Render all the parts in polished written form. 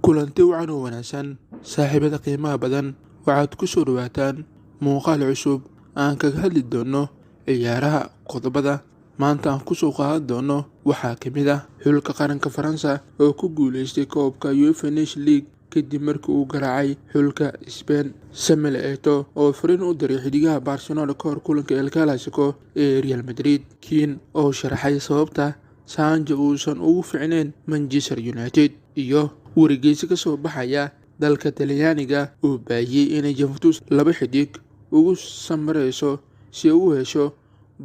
kulanti wacan oo wanaagsan saaxiibada qiimaha badan waxaad ku soo dhawaataan muuqaal cusub aan kaga hadli doono ciyaaraha qodobada maanta aan ku soo qaadan doono waxaa ka mid ah xulka qaranka Faransa oo ku guuleystay koobka UEFA Nations League kadib markii uu garaacay xulka Spain. Samuel Eto'o oo fariin u diray xidigaha Barcelona ka hor kulanka El Clasico ee Real Madrid. Keane oo sharaxay sababta Sancho uusan ugu fiicnayn Manchester United, iyo wargeysi ka soo baxaya dalka Talyaaniga uu baahiyay inay Juventus laba xidig ugu samareyso si uu u hesho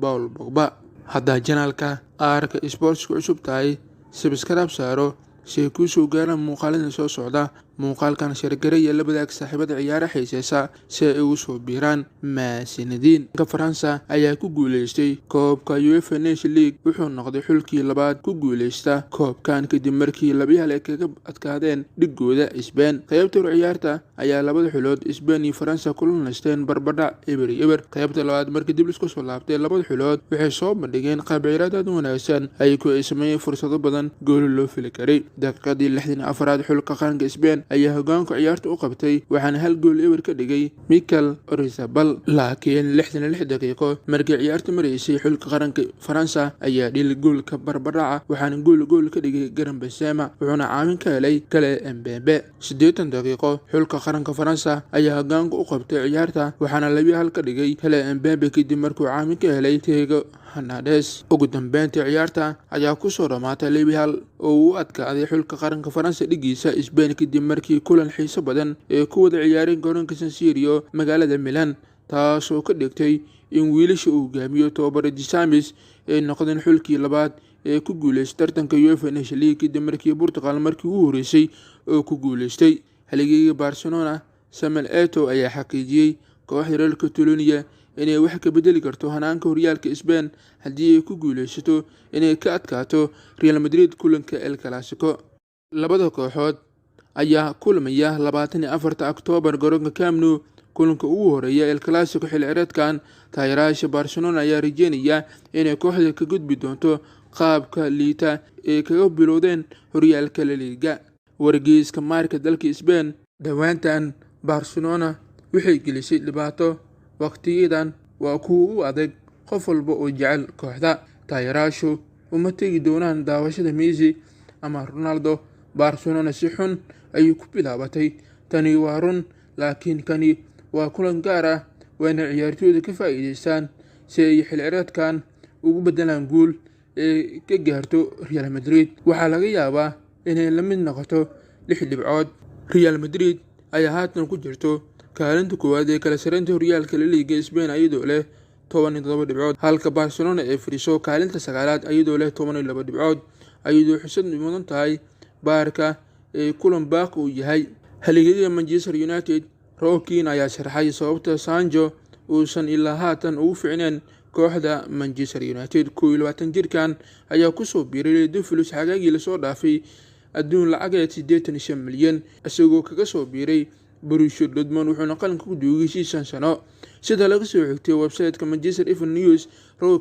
Paul Pogba. Hadda janaalka aarka sports cusub tahay subscribe saaro si ay kuu soo gaaraan muuqaalada soo socda. Muuqaalkan shirgaraya la wadaag saaxiibada ciyaaraha xiiseeya si ay ugu soo biiraan mahadsanidin. Faransa ayaa ku guuleystay koobka UEFA Nations League, wuxuu noqday xulkii labaad ku guuleysta koobkan kadib markii laba hal ay kaga adkaadeen dhigooda Spain. Qaybta ciyaarta ayaa labada xulood Spain iyo Faransa ku lunaysteen barbadhac eber. Qaybta labaad markii dib isku soo laabtay labada xulood waxay soo bandhigeen qaab ciyaareed aad u wanaagsan ay ku sameeyeen fursado badan gool loo fili karay. Daqiiqadii 64aad xulka qaranka Spain ayaa hogaanka ciyaarta u qabtay waxaana hal gool eber ka dhigay Mikel Oyarzabal. Laakiin 66 daqiiqo markii ciyaarta mareysay xulka qaranka Faransa ayaa dhil goolka barbadhaca waxaana gool ka dhigay Karim Benzema wuxuuna caawin ka helay Kylian Mbappe. 80 daqiiqo xulka qaranka Faransa ayaa hogaanka u qabtay ciyaarta waxaana 2-1 ka dhigay Kylian Mbappe kadib markuu caawin ka helay Thiago Hernandez. Ugu dambeyntii ciyaarta ayaa ku soo dhamaatay 2-1 oo u adkaaday xulka qaranka Faransa dhigiisa Spain kadib markii kulan xiiso badan ee ku wada ciyaareen garoonka San Siro magaalada Milan, taasoo ka dhigtay in wiilasha uu hogaamiyo tababare Deschamps ay noqdeen xulkii labaad ee ku guuleystay tartanka UEFA Nations League kadib markii Portugal markii ugu horeysay oo ku guuleystay. Xilligii Barcelona, Samuel Eto'o ayaa xaqiijiyay kooxda Real Catalonia inay wax ka bedeli karto hanaanka horyaalka Spain haddii ay ku guuleysato inay ka adkaato Real Madrid kulanka El Clasico. Labada kooxood ayaa kulmaya 24 Oktoobar garoonka Camp Nou. Kulanka ugu horeeya El Clasico xilli ciyaareedkan, taageerayaasha Barcelona ayaa rajeynaya inay kooxda ka gudbi doonto qaabka liita ee kaga bilowdeen horyaalka La Liga. Wargeyska Marca dalka Spain dhawaantan Barcelona waxay gelisay dhibaato waqtiyadan waa kuwa u adag qof walba oo jecel kooxda. Taageerayaashu uma tegi doonaan daawashada Messi ama Ronaldo. Barcelona si xun ayay ku bilaabatay, tani waa run, laakiin kani waa kulan gaar ah waana ciyaartooyda ka faa'iideystaan si ay xilli ciyaareedkan ugu bedelaan guul ee ka gaarto Real Madrid. Waxaa laga yaabaa inay la mid noqoto 6 dhibcood. Real Madrid ayaa haatan ku jirto kaalinta koowaad ee kala sareynta horyaalka La Liga Spain iyadoo leh 17 dhibcood, halka Barcelona ay fadhiso kaalinta 9aad iyadoo leh 12 dhibcood. Iyadoo xusad mudan tahay Barca ee kulan baaq uu yahay xilligii Manchester United. Keane ayaa sharaxay sababta Sancho uusan ilaa haatan ugu fiicnayn kooxda Manchester United. 22 jirkan ayaa ku soo biiray Liverpool xagaagii la soo dhaafay adduun lacageed 85 milyan isagoo kaga soo biiray Borussia Dortmund wuxuuna qalinka ku duugay 6 sano. Sida laga soo xigtay website-ka Manchester Evening News,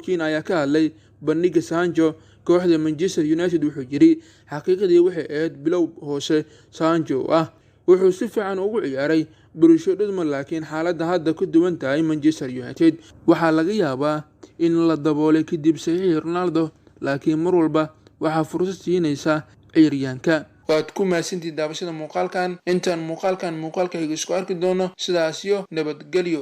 Keane ayaa ka hadlay bandhiga Sancho kooxda Manchester United. Wuxuu yiri xaqiiqdii waxay ahayd bilow hoose. Sancho wuxuu si fiican ugu ciyaaray Borussia Dortmund, laakiin xaaladda hadda ka duwan tahay Manchester United. Waxaa laga yaabaa in la daboolay kadib saxiix Ronaldo, laakiin mar walba waxaa fursad siinaysa ciyaaryahanka. waad ku mahadsantihiin daawashada muuqaalkan. Intaan muuqaalka isku arki doono, sidaas iyo nabadgelyo.